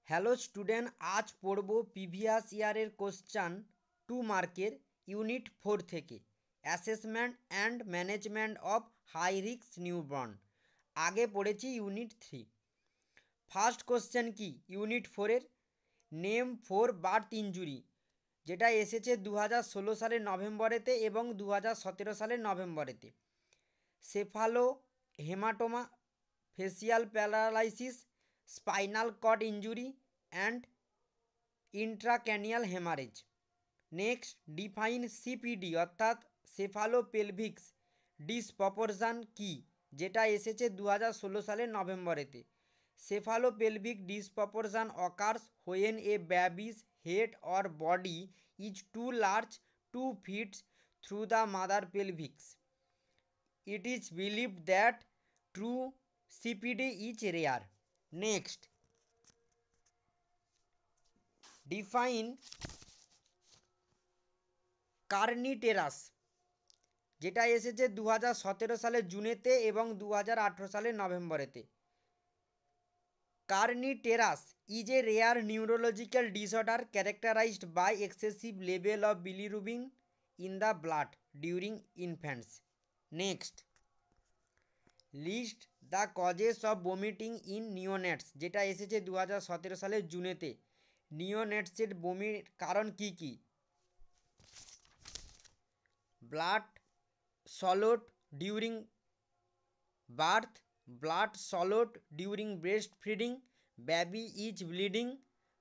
Hello student, আজ পড়ব previous ইয়ারের কোশ্চান 2 মার্কের ইউনিট 4 থেকে assessment and management of high risk newborn. আগে পড়েছি ইউনিট 3। ফার্স্ট কোশ্চেন কি ইউনিট 4-এর, নেম 4 বার্থ ইনজুরি, যেটা এসেছে 2016 সালের নভেম্বরেতে এবং 2017 সালের নভেম্বরেতে। Cephalo haematoma, facial paralysis, spinal cord injury and intracranial haemorrhage. Next, define CPD অর্থাৎ সেফালোপেলভিক্স ডিসপ্রপরশন কি, যেটা এসেছে 2016 সালের নভেম্বরেতে। Cephalopelvic disproportion occurs when a baby's head or body is too large to fit through the mother pelvics. It is believed that true CPD is rare. Next, define কার্নিটেরাস, যেটা এসেছে 2017 সালের জুনেতে এবং 2018 সালের নভেম্বরেতে। কার্নিটেরাস is a rare neurological disorder characterized by excessive level of bilirubin in the blood during infancy. Next, list the causes of vomiting in neonates, যেটা এসেছে 2017 সালের জুনেতে। নিওনেটসের বমির কারণ কি কি? Blood swallowed during birth, blood swallowed during breast feeding, baby is bleeding,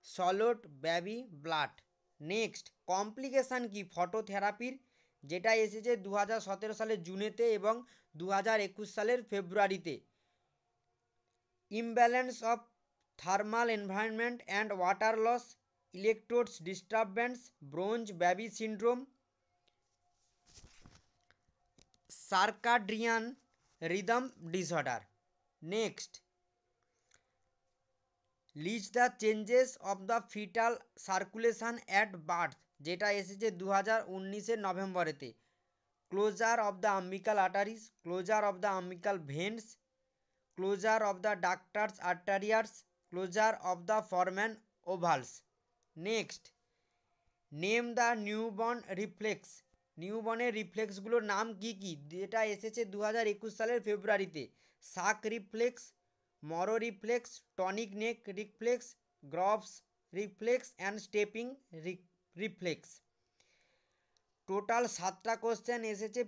swallowed baby blood. Next, complication কি ফটোথেরাপির, যেটা এসেছে 2017 সালের জুনেতে এবং 2021 সালের ফেব্রুয়ারিতে। Imbalance of thermal environment and water loss, electrodes disturbance, bronze baby syndrome, circadian rhythm disorder. Next, list the changes of the fetal circulation at birth, যেটা এসেছে 2019 নভেম্বরেতে। Closure of the umbilical arteries, closure of the umbilical veins, closure of the ductus arteriosus, closure of the foramen ovale. Next, name the newborn reflex, নিউবর্নের রিফ্লেক্সগুলোর নাম কি কি, যেটা এসেছে 2021 সালের ফেব্রুয়ারিতে। Suck reflex, morrow reflex, tonic neck reflex, grasp reflex and stepping reflex. Total 7টা কোশ্চেন এসেছে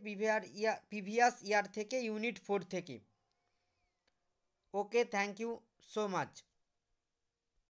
প্রিভিয়াস ইয়ার থেকে ইউনিট 4 থেকে। Okay, thank you so much.